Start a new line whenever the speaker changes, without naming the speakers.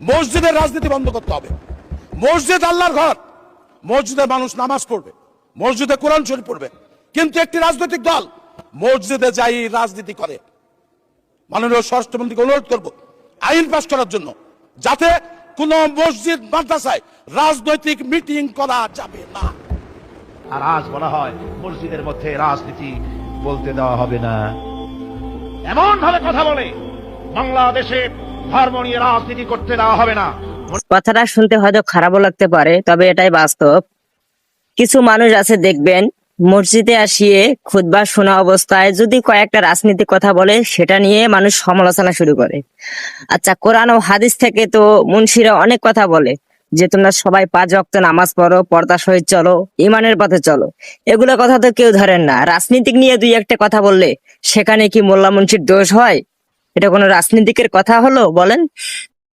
মসজিদের রাজনীতি বন্ধ করতে হবে। মসজিদ আল্লাহর ঘর, মসজিদে মানুষ নামাজ পড়বে, মসজিদে কোরআন শরীফ পড়বে, কিন্তু একটি রাজনৈতিক দল মসজিদে যাই রাজনীতি করে। মাননীয় স্বরাষ্ট্রমন্ত্রীকে অনুরোধ করব আইন পাস করার জন্য, যাতে কোন মসজিদ মাদ্রাসায় রাজনৈতিক মিটিং করা যাবে না।
আর আজ বলা হয় মসজিদের মধ্যে রাজনীতি বলতে দেওয়া হবে না। এমন ভাবে কথা বলে বাংলাদেশে ধর্ম নিয়ে রাজনীতি করতে দেওয়া হবে না।
কথাটা শুনতে হয়তো খারাপও লাগতে পারে, তবে এটাই বাস্তব। কিছু মানুষ আছে দেখবেন, মসজিদে আসিয়ে খুতবা শোনা অবস্থায় যদি কয়েকটা রাজনীতিক কথা বলে, সেটা নিয়ে মানুষ সমালোচনা শুরু করে। আচ্ছা, কোরআন ও হাদিস থেকে তো মুন্সিরা অনেক কথা বলে যে তোমরা সবাই 5 ওয়াক্ত নামাজ পড়ো, পর্দা সহিত চলো, ইমানের পথে চলো। এগুলো কথা তো কেউ ধরেন না। রাজনীতিক নিয়ে 2-1টা কথা বললে সেখানে কি মোল্লা মুন্সির দোষ হয়? এটা কোনো রাজনীতিকের কথা হলো বলেন?